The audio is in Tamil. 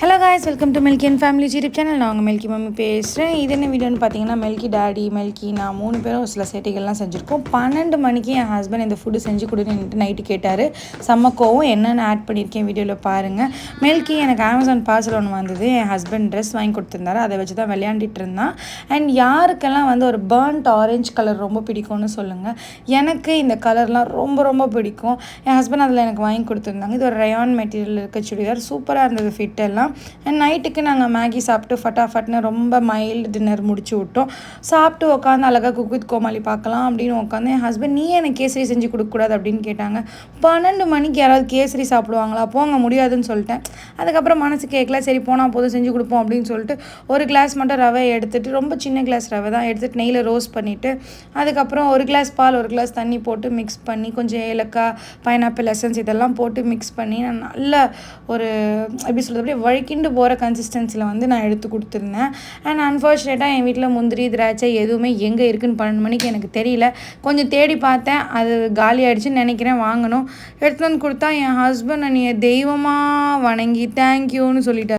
Hello guys, welcome to milky and family YouTube channel. நான் உங்கள் மில்கி மம்மி பேசுகிறேன். இது என்ன வீடியோன்னு பார்த்தீங்கன்னா, மில்கி டாடி, மில்கி நான் 3 பேரும் சில சேட்டைகள்லாம் செஞ்சுருக்கோம். 12 மணிக்கு என் ஹஸ்பண்ட் இந்த ஃபுட்டு செஞ்சு கொடுன்னு நைட்டு கேட்டார். செம்ம கோவம். என்னென்ன ஆட் பண்ணியிருக்கேன் வீடியோவில் பாருங்கள். மில்கி எனக்கு அமேசான் பார்சல் ஒன்று வந்தது. என் ஹஸ்பண்ட் ட்ரெஸ் வாங்கி கொடுத்துருந்தாரு. அதை வச்சு தான் விளையாண்டுட்டு இருந்தான். அண்ட் யாருக்கெல்லாம் வந்து ஒரு பர்ன்ட் ஆரஞ்சு கலர் ரொம்ப பிடிக்கும்னு சொல்லுங்கள். எனக்கு இந்த கலர்லாம் ரொம்ப ரொம்ப பிடிக்கும். என் ஹஸ்பண்ட் அதில் எனக்கு வாங்கி கொடுத்துருந்தாங்க. இது ஒரு ரயான் மெட்டீரியல் இருக்க சுடிதார். சூப்பராக இருந்தது ஃபிட் எல்லாம். அண்ட் நைட்டுக்கு நாங்கள் மேகி சாப்பிட்டு ஃபட்டாஃபட்னு ரொம்ப மைல்டு டின்னர் முடிச்சு விட்டோம். சாப்பிட்டு உட்காந்து அழகாக குக் வித் கோமாளி பார்க்கலாம் அப்படின்னு உட்காந்து என் ஹஸ்பண்ட் நீ எனக்கு கேசரி செஞ்சு கொடுக்கக்கூடாது அப்படின்னு கேட்டாங்க. 12 மணிக்கு யாராவது கேசரி சாப்பிடுவாங்களா? போங்க முடியாதுன்னு சொல்லிட்டேன். அதுக்கப்புறம் மனசு கேட்கல, சரி போனால் போதும் செஞ்சு கொடுப்போம் அப்படின்னு சொல்லிட்டு ஒரு கிளாஸ் மட்டும் ரவை எடுத்துகிட்டு, ரொம்ப சின்ன கிளாஸ் ரவை தான் எடுத்துகிட்டு நெய்யில் ரோஸ்ட் பண்ணிவிட்டு, அதுக்கப்புறம் ஒரு கிளாஸ் பால் ஒரு கிளாஸ் தண்ணி போட்டு மிக்ஸ் பண்ணி கொஞ்சம் ஏலக்காய், பைனாப்பிள் எசன்ஸ் இதெல்லாம் போட்டு மிக்ஸ் பண்ணி நான் நல்ல ஒரு எப்படி சொல்கிறது அப்படியே வழுக்கிண்டு போகிற கன்சிஸ்டன்சியில் வந்து நான் எடுத்து கொடுத்துருந்தேன். அண்ட் அன்ஃபார்ச்சுனேட்டாக என் வீட்டில் முந்திரி திராட்சை எதுவுமே எங்கே இருக்குதுன்னு 12 மணிக்கு எனக்கு தெரியல. கொஞ்சம் தேடி பார்த்தேன், அது காலி ஆகிடுச்சின்னு நினைக்கிறேன். வாங்கணும் எடுத்துகிட்டு வந்து கொடுத்தா என் ஹஸ்பண்ட் நீ தெய்வமாக வணங்கி தேங்க்யூன்னு சொல்லிட்டார்.